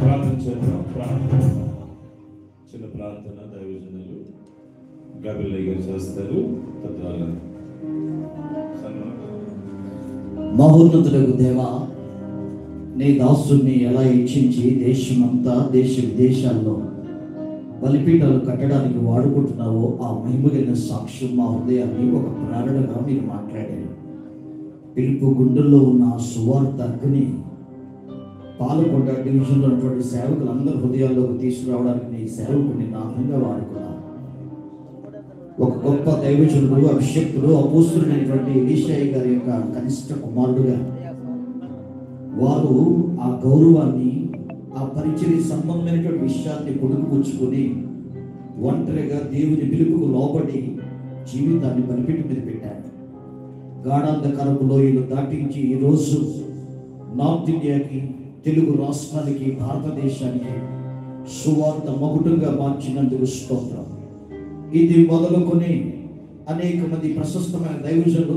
ప్రార్థన చేద్దాం. ప్రార్థన, చిన్న ప్రార్థన దైవజనులు గబిలయ్య గారు చేస్తారు. తద్వారా మహోన్నతులకు దేవా, నీ దాసుని ఎలా ఇచ్చించి దేశమంతా దేశ విదేశాల్లో బలిపీఠాలు కట్టడానికి వాడుకుంటున్నావో ఆ మహిమగలిగిన సాక్ష్యం మా హృదయాన్ని ఒక ప్రేరణగా మీరు మాట్లాడారు. పిలుపు గుండెల్లో ఉన్న సువార్త అగ్ని పాలకొండ డివిజన్లో ఉన్నటువంటి సేవకులందరూ హృదయాల్లోకి తీసుకురావడానికి నీ సేవకుని నామంగా వాడుకున్నారు. ఒక గొప్ప దైవజనుడు, అభిషక్తుడు, అపోస్తుడైనటువంటి ఎలీషా గారి యొక్క కనిష్ట కుమారుడుగా వారు ఆ గౌరవాన్ని, ఆ పరిచర్య సంబంధమైనటువంటి విషయాన్ని పొడుగుపుచ్చుకొని ఒంటరిగా దేవుని పిలుపుకు లోబడి జీవితాన్ని బలిపీఠం మీద పెట్టారు. గాఢాంధకారపు లోయలు దాటించి ఈరోజు నార్త్ ఇండియాకి, తెలుగు రాష్ట్రానికి, భారతదేశానికి సువార్త మగుటంగా మార్చినందుకు స్తోత్రం. ఇది మొదలుకొని అనేక మంది ప్రశస్తమైన దైవజనులు